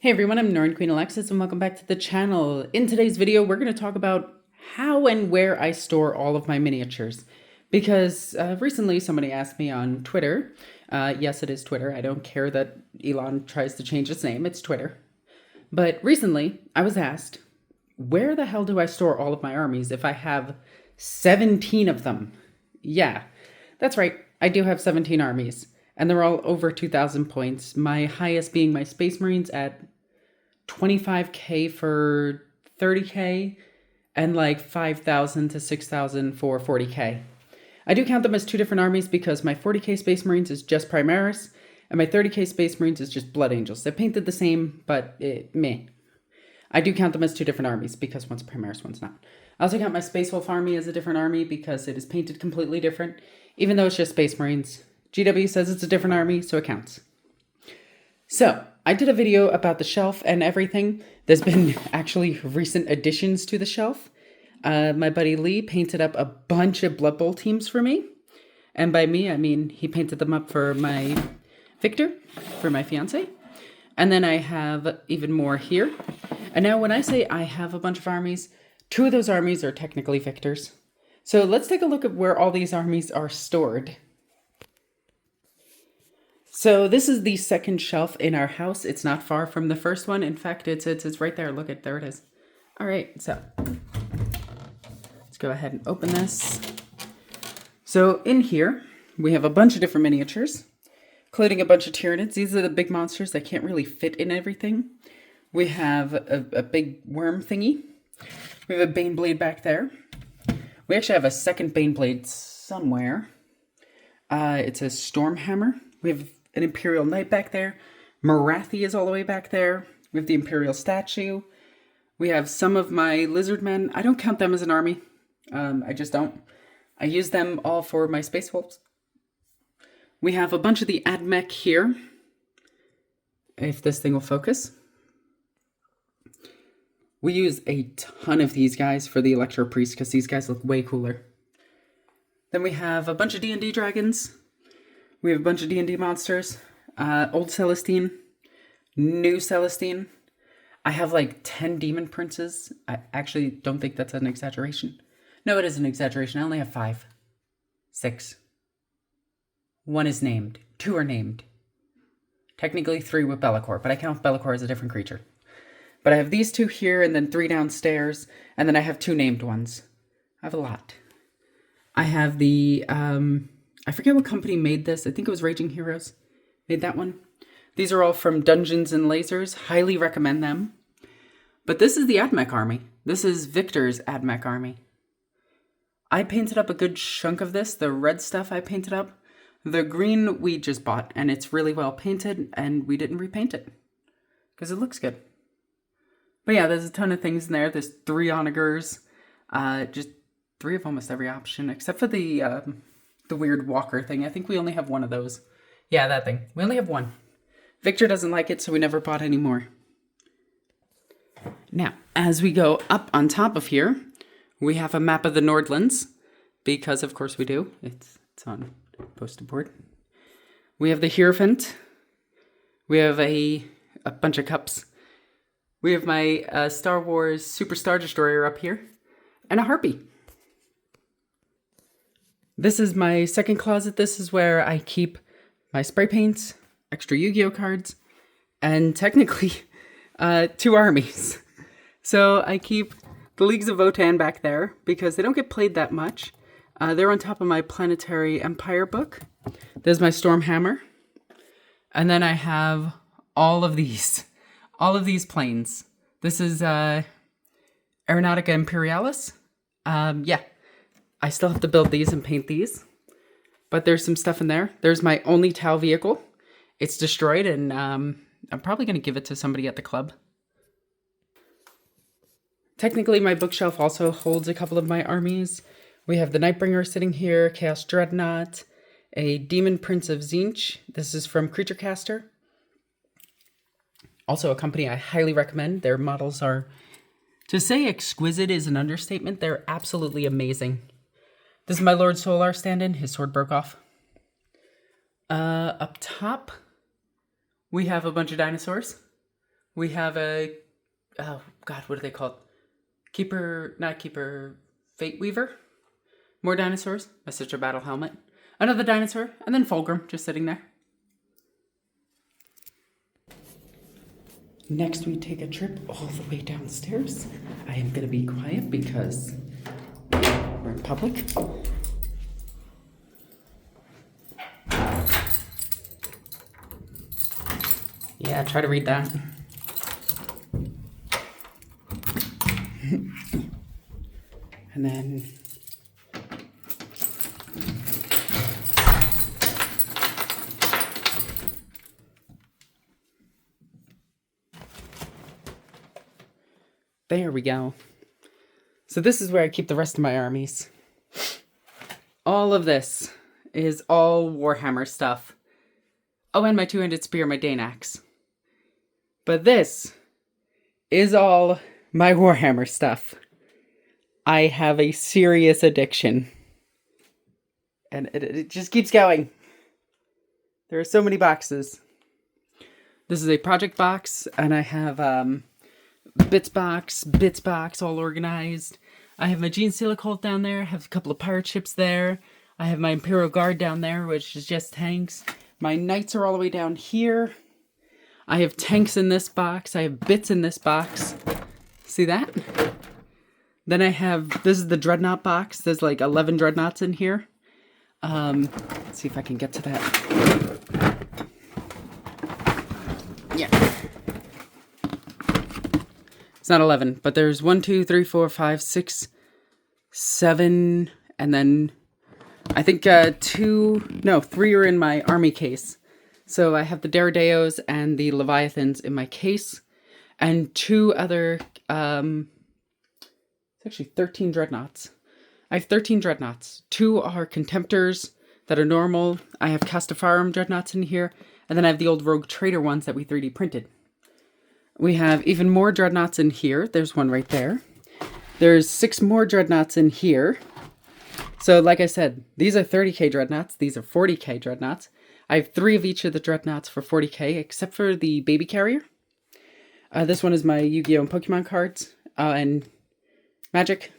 Hey everyone, I'm Norn Queen Alexis and welcome back to the channel. In today's video, we're going to talk about how and where I store all of my miniatures. Because recently somebody asked me on Twitter, yes it is Twitter, I don't care that Elon tries to change its name, it's Twitter. But recently I was asked, where the hell do I store all of my armies if I have 17 of them? Yeah, that's right, I do have 17 armies. And they're all over 2,000 points, my highest being my Space Marines at 25k for 30k and like 5,000 to 6,000 for 40k. I do count them as two different armies because my 40k Space Marines is just Primaris and my 30k Space Marines is just Blood Angels. They're painted the same, but meh. I do count them as two different armies because one's Primaris, one's not. I also count my Space Wolf army as a different army because it is painted completely different, even though it's just Space Marines. GW says it's a different army, so it counts. So, I did a video about the shelf and everything. There's been actually recent additions to the shelf. My buddy Lee painted up a bunch of Blood Bowl teams for me. And by me, I mean he painted them up for my Victor, for my fiance. And then I have even more here. And now when I say I have a bunch of armies, two of those armies are technically Victors. So let's take a look at where all these armies are stored. So this is the second shelf in our house. It's not far from the first one. In fact, it's right there. Look there it is. All right, so let's go ahead and open this. So in here, we have a bunch of different miniatures, including a bunch of Tyranids. These are the big monsters that can't really fit in everything. We have a big worm thingy. We have a Baneblade back there. We actually have a second Baneblade somewhere. It's a Stormhammer. We have an Imperial Knight back there. Marathi is all the way back there. We have the Imperial statue. We have some of my lizard men. I don't count them as an army. I just don't. I use them all for my Space Wolves. We have a bunch of the AdMech here. If this thing will focus. We use a ton of these guys for the Electro Priest because these guys look way cooler. Then we have a bunch of D&D dragons. We have a bunch of D&D monsters, old Celestine, new Celestine. I have like 10 demon princes. I actually don't think that's an exaggeration. No, it is an exaggeration. I only have 5. 6. 1 is named. 2 are named. Technically 3 with Be'lakor, but I count Be'lakor as a different creature. But I have these 2 here and then 3 downstairs, and then I have 2 named ones. I have a lot. I have the... I forget what company made this. I think it was Raging Heroes made that one. These are all from Dungeons and Lasers. Highly recommend them. But this is the AdMech army. This is Victor's AdMech army. I painted up a good chunk of this. The red stuff I painted up. The green we just bought, and it's really well painted, and we didn't repaint it because it looks good. But yeah, there's a ton of things in there. There's 3 onagers, just 3 of almost every option, except for the weird walker thing. I think we only have 1 of those. Yeah, that thing. We only have 1. Victor doesn't like it, so we never bought any more. Now, as we go up on top of here, we have a map of the Nordlands, because of course we do. It's on poster board. We have the Hierophant. We have a bunch of cups. We have my Star Wars Super Star Destroyer up here, and a Harpy. This is my second closet. This is where I keep my spray paints, extra Yu-Gi-Oh cards, and technically 2 armies. So I keep the Leagues of Votann back there because they don't get played that much. They're on top of my Planetary Empire book. There's my Stormhammer. And then I have all of these planes. This is Aeronautica Imperialis. Yeah. I still have to build these and paint these, but there's some stuff in there. There's my only Tau vehicle. It's destroyed, and I'm probably going to give it to somebody at the club. Technically, my bookshelf also holds a couple of my armies. We have the Nightbringer sitting here, Chaos Dreadnought, a Demon Prince of Tzeentch. This is from Creature Caster. Also a company I highly recommend. Their models are, to say exquisite is an understatement. They're absolutely amazing. This is my Lord Solar stand-in. His sword broke off. Up top, we have a bunch of dinosaurs. We have a, oh God, what are they called? Not Keeper, Fate Weaver. More dinosaurs. My sister battle helmet. Another dinosaur. And then Fulgrim just sitting there. Next, we take a trip all the way downstairs. I am going to be quiet because we're in public. Yeah, try to read that. And then there we go. So this is where I keep the rest of my armies. All of this is all Warhammer stuff. Oh, and my two-handed spear, my Dane axe. But this is all my Warhammer stuff. I have a serious addiction. And it just keeps going. There are so many boxes. This is a project box, and I have bits box, all organized. I have my Gene Stealer cult down there. I have a couple of pirate ships there. I have my Imperial Guard down there, which is just tanks. My knights are all the way down here. I have tanks in this box. I have bits in this box. See that? Then I have, this is the Dreadnought box. There's like 11 Dreadnoughts in here. Let's see if I can get to that. Yeah. It's not 11, but there's 1, 2, 3, 4, 5, 6, 7, and then I think 3 are in my army case. So I have the Derrideos and the Leviathans in my case, and 2 other, it's actually 13 Dreadnoughts. I have 13 Dreadnoughts. 2 are Contemptors that are normal. I have Castafarum Dreadnoughts in here, and then I have the old Rogue Trader ones that we 3D printed. We have even more Dreadnoughts in here. There's one right there. There's 6 more Dreadnoughts in here. So like I said, these are 30k Dreadnoughts. These are 40k Dreadnoughts. I have 3 of each of the Dreadnoughts for 40k, except for the Baby Carrier. This one is my Yu-Gi-Oh! And Pokemon cards, and Magic.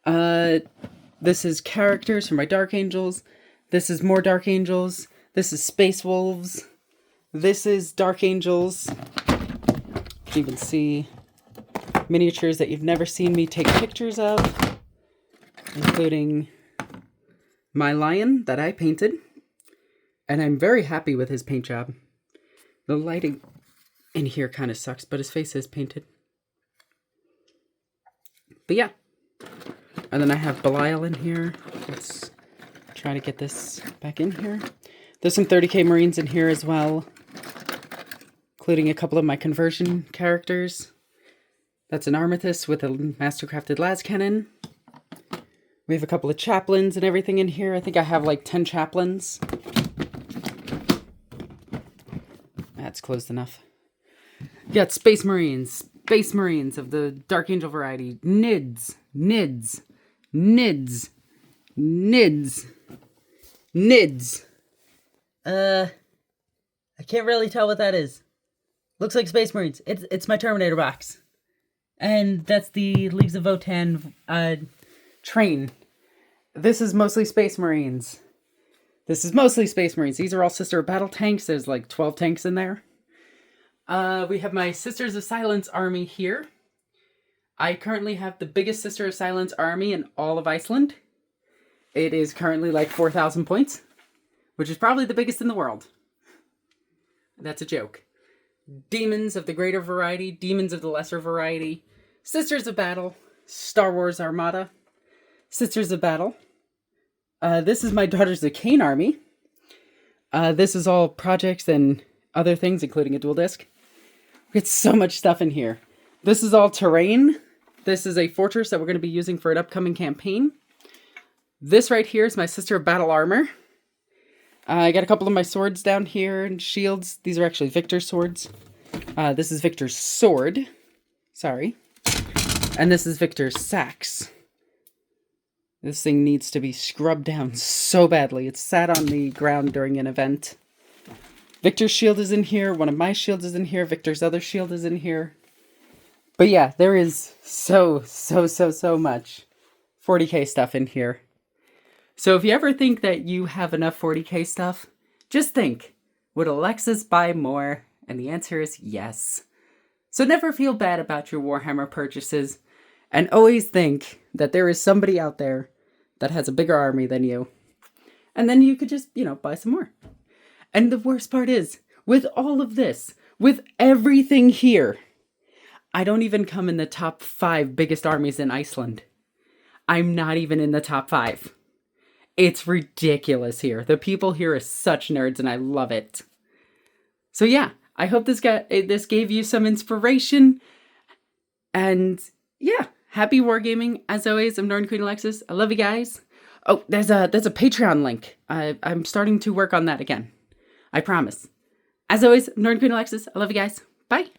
This is characters from my Dark Angels. This is more Dark Angels. This is Space Wolves. This is Dark Angels. You can even see miniatures that you've never seen me take pictures of, including my lion that I painted. And I'm very happy with his paint job. The lighting in here kind of sucks, but his face is painted. But yeah. And then I have Belial in here. Let's try to get this back in here. There's some 30k Marines in here as well, including a couple of my conversion characters. That's an Armithus with a mastercrafted las cannon. We have a couple of chaplains and everything in here. I think I have like 10 chaplains. That's closed enough. You got Space Marines of the Dark Angel variety. Nids. I can't really tell what that is. Looks like Space Marines. It's my Terminator box. And that's the Leagues of Votan train. This is mostly Space Marines. These are all Sister of Battle tanks. There's like 12 tanks in there. We have my Sisters of Silence army here. I currently have the biggest Sister of Silence army in all of Iceland. It is currently like 4,000 points, which is probably the biggest in the world. That's a joke. Demons of the greater variety, demons of the lesser variety, Sisters of Battle, Star Wars Armada, Sisters of Battle. This is my Daughters of Cain army. This is all projects and other things, including a dual disc. We get so much stuff in here. This is all terrain. This is a fortress that we're going to be using for an upcoming campaign. This right here is my Sister of Battle armor. I got a couple of my swords down here and shields. These are actually Victor's swords. This is Victor's sword. Sorry. And this is Victor's sax. This thing needs to be scrubbed down so badly. It sat on the ground during an event. Victor's shield is in here. One of my shields is in here. Victor's other shield is in here. But yeah, there is so much 40k stuff in here. So if you ever think that you have enough 40k stuff, just think, would Alexis buy more? And the answer is yes. So never feel bad about your Warhammer purchases, and always think that there is somebody out there that has a bigger army than you. And then you could just, buy some more. And the worst part is, with all of this, with everything here, I don't even come in the top 5 biggest armies in Iceland. I'm not even in the top 5. It's ridiculous here. The people here are such nerds, and I love it. So yeah, I hope this gave you some inspiration. And yeah, happy wargaming. As always, I'm Northern Queen Alexis. I love you guys. Oh, there's a Patreon link. I'm starting to work on that again. I promise. As always, Northern Queen Alexis. I love you guys. Bye.